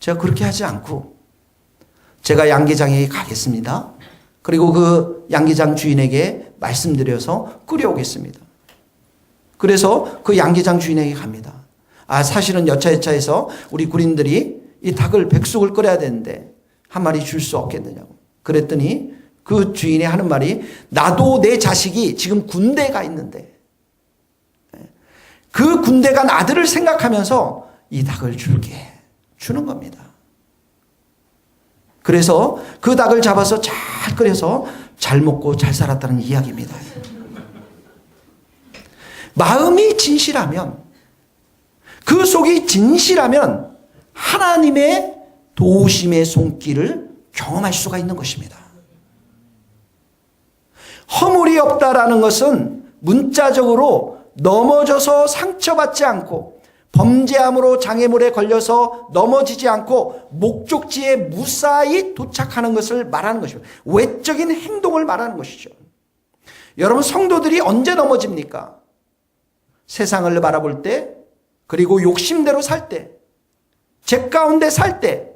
제가 그렇게 하지 않고 제가 양계장에게 가겠습니다. 그리고 그 양계장 주인에게 말씀드려서 끓여오겠습니다. 그래서 그 양계장 주인에게 갑니다. 사실은 여차여차해서 우리 군인들이 이 닭을 백숙을 끓여야 되는데 한 마리 줄 수 없겠느냐고. 그랬더니 그 주인이 하는 말이, 나도 내 자식이 지금 군대에 가 있는데 그 군대 간 아들을 생각하면서 이 닭을 줄게 주는 겁니다. 그래서 그 닭을 잡아서 잘 끓여서 잘 먹고 잘 살았다는 이야기입니다. 마음이 진실하면, 그 속이 진실하면 하나님의 도우심의 손길을 경험할 수가 있는 것입니다. 허물이 없다라는 것은 문자적으로 넘어져서 상처받지 않고 범죄함으로 장애물에 걸려서 넘어지지 않고 목적지에 무사히 도착하는 것을 말하는 것입니다. 외적인 행동을 말하는 것이죠. 여러분, 성도들이 언제 넘어집니까? 세상을 바라볼 때, 그리고 욕심대로 살 때, 죄 가운데 살 때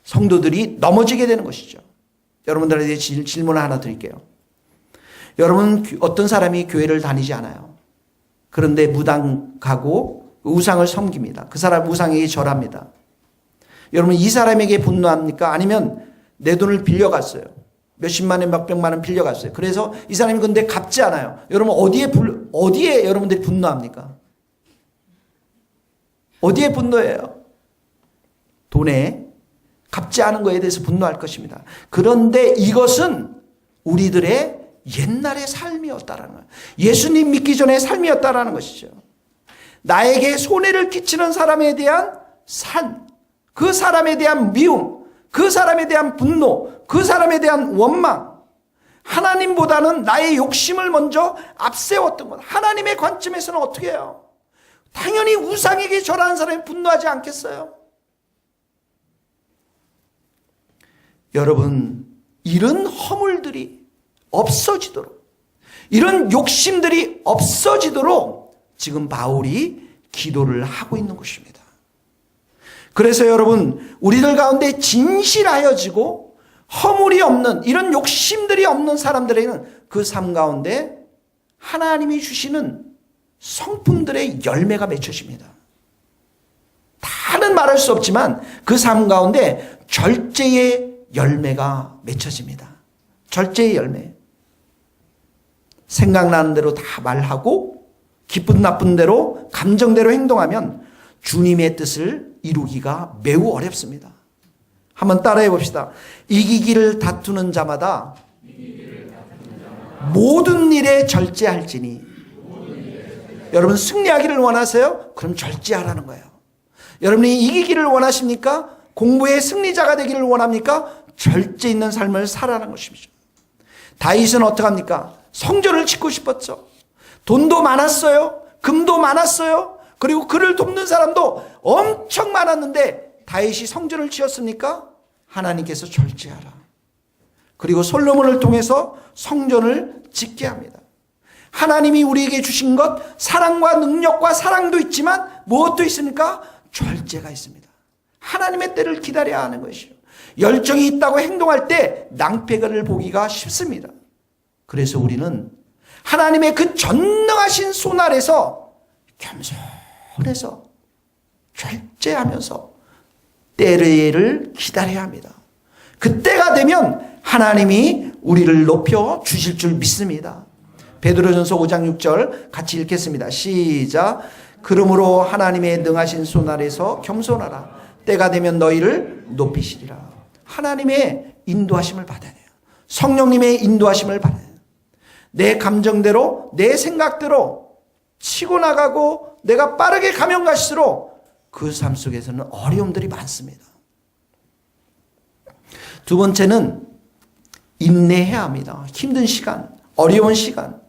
성도들이 넘어지게 되는 것이죠. 여러분들에게 질문을 하나 드릴게요. 여러분, 어떤 사람이 교회를 다니지 않아요. 그런데 무당 가고 우상을 섬깁니다. 그 사람 우상에게 절합니다. 여러분, 이 사람에게 분노합니까? 아니면 내 돈을 빌려갔어요. 몇십만 원, 몇백만 원 빌려갔어요. 그래서 이 사람이 근데 갚지 않아요. 여러분, 어디에 여러분들이 분노합니까? 어디에 분노해요? 돈에 갚지 않은 것에 대해서 분노할 것입니다. 그런데 이것은 우리들의 옛날의 삶이었다라는 거예요. 예수님 믿기 전의 삶이었다라는 것이죠. 나에게 손해를 끼치는 사람에 대한 그 사람에 대한 미움, 그 사람에 대한 분노, 그 사람에 대한 원망, 하나님보다는 나의 욕심을 먼저 앞세웠던 것. 하나님의 관점에서는 어떻게 해요? 당연히 우상에게 절하는 사람이 분노하지 않겠어요? 여러분, 이런 허물들이 없어지도록, 이런 욕심들이 없어지도록 지금 바울이 기도를 하고 있는 것입니다. 그래서 여러분, 우리들 가운데 진실하여지고 허물이 없는, 이런 욕심들이 없는 사람들에게는 그 삶 가운데 하나님이 주시는 성품들의 열매가 맺혀집니다. 다는 말할 수 없지만 그 삶 가운데 절제의 열매가 맺혀집니다. 절제의 열매. 생각나는 대로 다 말하고 기쁜 나쁜 대로 감정대로 행동하면 주님의 뜻을 이루기가 매우 어렵습니다. 한번 따라해 봅시다. 이기기를 다투는 자마다 모든 일에 절제할지니. 여러분, 승리하기를 원하세요? 그럼 절제하라는 거예요. 여러분이 이기기를 원하십니까? 공부의 승리자가 되기를 원합니까? 절제 있는 삶을 살아라는 것입니다. 다윗은 어떻게 합니까? 성전을 짓고 싶었죠. 돈도 많았어요. 금도 많았어요. 그리고 그를 돕는 사람도 엄청 많았는데 다윗이 성전을 지었습니까? 하나님께서 절제하라. 그리고 솔로몬을 통해서 성전을 짓게 합니다. 하나님이 우리에게 주신 것, 사랑과 능력과 사랑도 있지만 무엇도 있습니까? 절제가 있습니다. 하나님의 때를 기다려야 하는 것이요. 열정이 있다고 행동할 때 낭패를 보기가 쉽습니다. 그래서 우리는 하나님의 그 전능하신 손 아래서 겸손해서 절제하면서 때를 기다려야 합니다. 그때가 되면 하나님이 우리를 높여 주실 줄 믿습니다. 베드로전서 5장 6절 같이 읽겠습니다. 시작. 그러므로 하나님의 능하신 손 아래서 겸손하라. 때가 되면 너희를 높이시리라. 하나님의 인도하심을 받아야 돼요. 성령님의 인도하심을 받아야 돼요. 내 감정대로, 내 생각대로 치고 나가고 내가 빠르게 가면 갈수록 그 삶 속에서는 어려움들이 많습니다. 두 번째는 인내해야 합니다. 힘든 시간, 어려운 시간.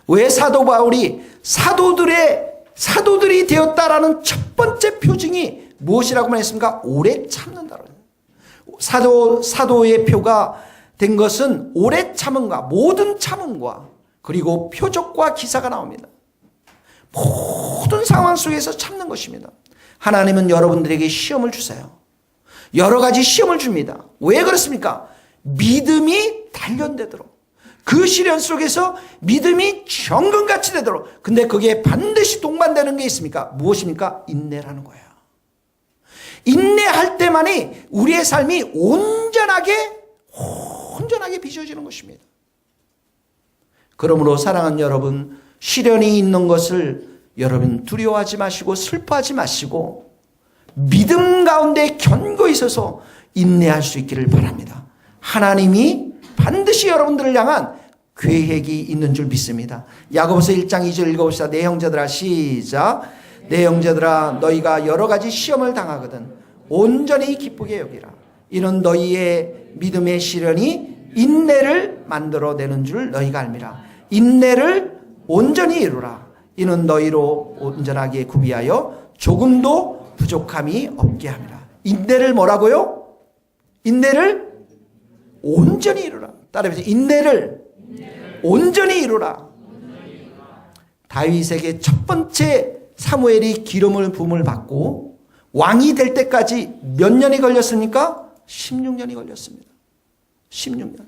왜 사도 바울이 사도들이 되었다라는 첫 번째 표징이 무엇이라고 말했습니까? 오래 참는다고. 사도의 표가 된 것은 오래 참음과 모든 참음과 그리고 표적과 기사가 나옵니다. 모든 상황 속에서 참는 것입니다. 하나님은 여러분들에게 시험을 주세요. 여러 가지 시험을 줍니다. 왜 그렇습니까? 믿음이 단련되도록. 그 시련 속에서 믿음이 정금같이 되도록. 근데 그게 반드시 동반되는 게 있습니까? 무엇입니까? 인내라는 거예요. 인내할 때만이 우리의 삶이 온전하게 빚어지는 것입니다. 그러므로 사랑하는 여러분, 시련이 있는 것을 여러분 두려워하지 마시고 슬퍼하지 마시고 믿음 가운데 견고히 서서 인내할 수 있기를 바랍니다. 하나님이 반드시 여러분들을 향한 계획이 있는 줄 믿습니다. 야고보서 1장 2절 읽어봅시다. 내 형제들아, 시작. 내 형제들아, 너희가 여러 가지 시험을 당하거든 온전히 기쁘게 여기라. 이는 너희의 믿음의 시련이 인내를 만들어내는 줄 너희가 알미라. 인내를 온전히 이루라. 이는 너희로 온전하게 구비하여 조금도 부족함이 없게 함이라. 인내를 뭐라고요? 인내를 온전히 이루라. 따라해보세요. 인내를 온전히 이루라. 다윗에게 첫 번째 사무엘이 기름을 부음을 받고 왕이 될 때까지 몇 년이 걸렸습니까? 16년이 걸렸습니다. 16년.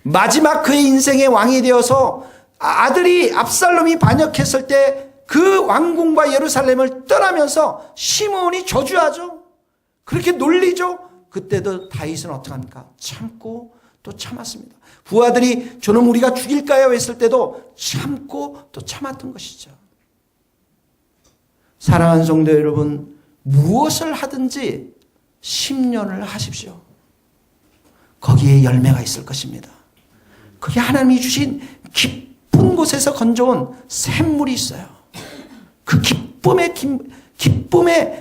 마지막 그의 인생의 왕이 되어서 아들이 압살롬이 반역했을 때 그 왕궁과 예루살렘을 떠나면서 시므온이 저주하죠. 그렇게 놀리죠. 그때도 다윗은 어떻게 합니까? 참고 또 참았습니다. 부하들이 저놈 우리가 죽일까요? 했을 때도 참고 또 참았던 것이죠. 사랑하는 성도 여러분, 무엇을 하든지 10년을 하십시오. 거기에 열매가 있을 것입니다. 그게 하나님이 주신 깊은 곳에서 건져온 샘물이 있어요. 그 기쁨의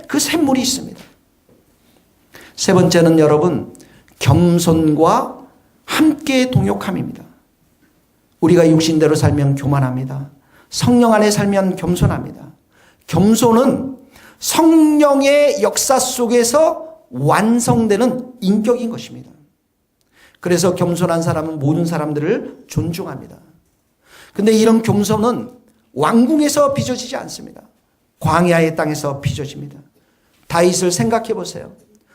그 샘물이 있습니다. 세 번째는 여러분, 겸손과 함께 동역함입니다. 우리가 육신대로 살면 교만합니다. 성령 안에 살면 겸손합니다. 겸손은 성령의 역사 속에서 완성되는 인격인 것입니다. 그래서 겸손한 사람은 모든 사람들을 존중합니다. 근데 이런 겸손은 왕궁에서 빚어지지 않습니다. 광야의 땅에서 빚어집니다. 다윗을 생각해 보세요.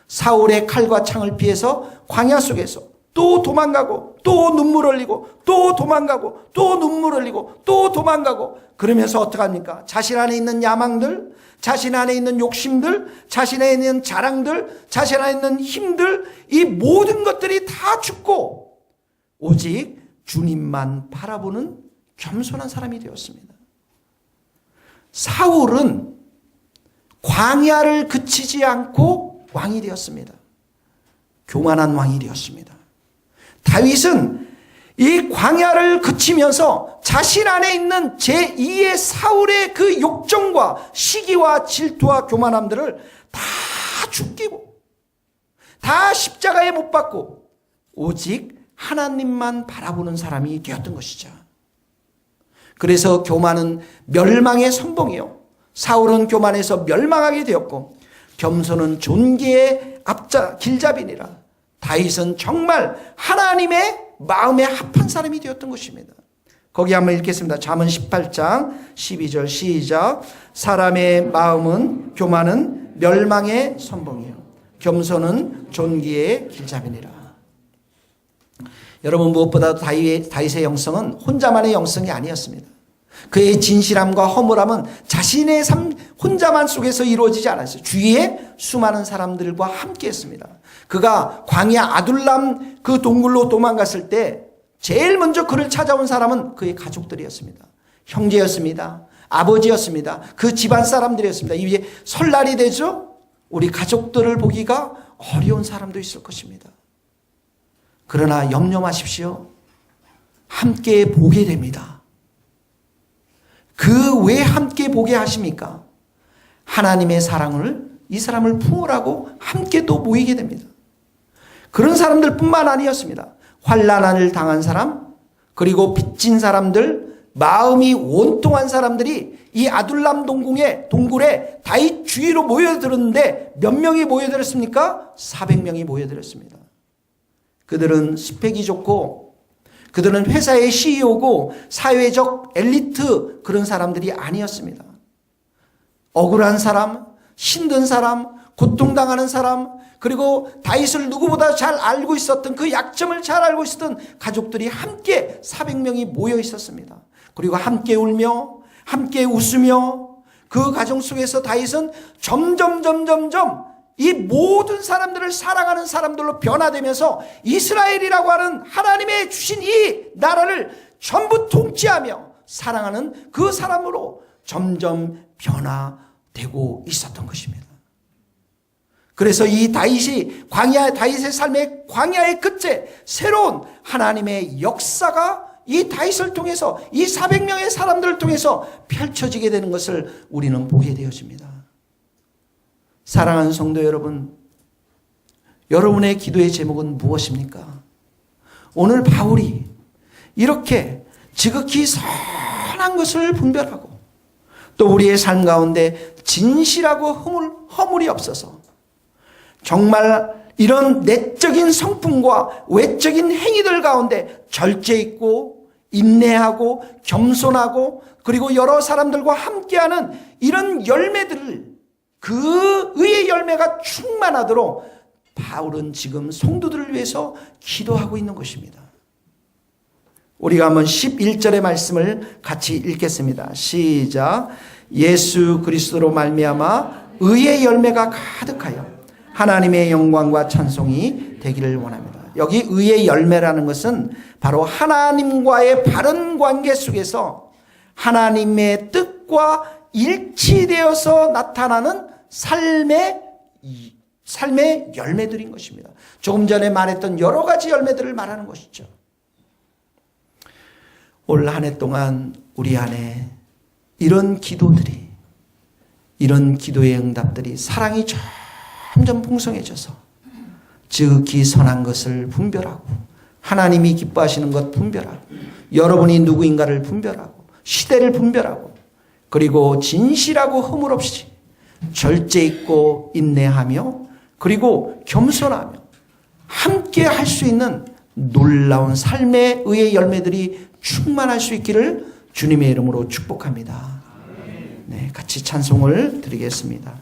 사울의 칼과 창을 피해서 광야 속에서 또 도망가고 또 눈물 흘리고 또 도망가고 또 눈물 흘리고 또 도망가고 그러면서 어떡합니까? 자신 안에 있는 야망들, 자신 안에 있는 욕심들, 자신 안에 있는 자랑들, 자신 안에 있는 힘들, 이 모든 것들이 다 죽고 오직 주님만 바라보는 겸손한 사람이 되었습니다. 사울은 광야를 그치지 않고 왕이 되었습니다. 교만한 왕이 되었습니다. 다윗은 이 광야를 그치면서 자신 안에 있는 제2의 사울의 그 욕정과 시기와 질투와 교만함들을 다 죽이고 다 십자가에 못 박고 오직 하나님만 바라보는 사람이 되었던 것이죠. 그래서 교만은 멸망의 선봉이요, 사울은 교만해서 멸망하게 되었고 겸손은 존귀의 길잡이니라. 다윗은 정말 하나님의 마음에 합한 사람이 되었던 것입니다. 거기 한번 읽겠습니다. 잠언 18장 12절 시작. 사람의 마음은 교만은 멸망의 선봉이요, 겸손은 존귀의 길잡이니라. 여러분, 무엇보다도 다윗의 영성은 혼자만의 영성이 아니었습니다. 그의 진실함과 허물함은 자신의 삶 혼자만 속에서 이루어지지 않았어요. 주위에 수많은 사람들과 함께 했습니다. 그가 광야 아둘람 그 동굴로 도망갔을 때 제일 먼저 그를 찾아온 사람은 그의 가족들이었습니다. 형제였습니다. 아버지였습니다. 그 집안 사람들이었습니다. 이제 설날이 되죠? 우리 가족들을 보기가 어려운 사람도 있을 것입니다. 그러나 염려 마십시오. 함께 보게 됩니다. 그 왜 함께 보게 하십니까? 하나님의 사랑을 이 사람을 품으라고 함께 또 모이게 됩니다. 그런 사람들 뿐만 아니었습니다. 환난을 당한 사람, 그리고 빚진 사람들, 마음이 원통한 사람들이 이 아둘람 동굴에 다윗 주위로 모여들었는데 몇 명이 모여들었습니까? 400명이 모여들었습니다. 그들은 스펙이 좋고 그들은 회사의 CEO고 사회적 엘리트 그런 사람들이 아니었습니다. 억울한 사람, 힘든 사람, 고통당하는 사람, 그리고 다윗을 누구보다 잘 알고 있었던 그 약점을 잘 알고 있었던 가족들이 함께 400명이 모여 있었습니다. 그리고 함께 울며 함께 웃으며 그 가정 속에서 다윗은 점점 이 모든 사람들을 사랑하는 사람들로 변화되면서 이스라엘이라고 하는 하나님의 주신 이 나라를 전부 통치하며 사랑하는 그 사람으로 점점 변화되고 있었던 것입니다. 그래서 이 다윗이 다윗의 삶의 광야의 끝에 새로운 하나님의 역사가 이 다윗을 통해서 이 400명의 사람들을 통해서 펼쳐지게 되는 것을 우리는 보게 되어집니다. 사랑하는 성도 여러분, 여러분의 기도의 제목은 무엇입니까? 오늘 바울이 이렇게 지극히 선한 것을 분별하고 또 우리의 삶 가운데 진실하고 허물이 없어서 정말 이런 내적인 성품과 외적인 행위들 가운데 절제 있고 인내하고 겸손하고 그리고 여러 사람들과 함께하는 이런 열매들을 그 의의 열매가 충만하도록 바울은 지금 성도들을 위해서 기도하고 있는 것입니다. 우리가 한번 11절의 말씀을 같이 읽겠습니다. 시작. 예수 그리스도로 말미암아 의의 열매가 가득하여 하나님의 영광과 찬송이 되기를 원합니다. 여기 의의 열매라는 것은 바로 하나님과의 바른 관계 속에서 하나님의 뜻과 일치되어서 나타나는 삶의 열매들인 것입니다. 조금 전에 말했던 여러 가지 열매들을 말하는 것이죠. 올 한 해 동안 우리 안에 이런 기도들이, 이런 기도의 응답들이 사랑이 점점 풍성해져서 지극히 선한 것을 분별하고 하나님이 기뻐하시는 것 분별하고 여러분이 누구인가를 분별하고 시대를 분별하고 그리고 진실하고 허물 없이 절제 있고 인내하며 그리고 겸손하며 함께 할 수 있는 놀라운 삶의 의의 열매들이 충만할 수 있기를 주님의 이름으로 축복합니다. 네, 같이 찬송을 드리겠습니다.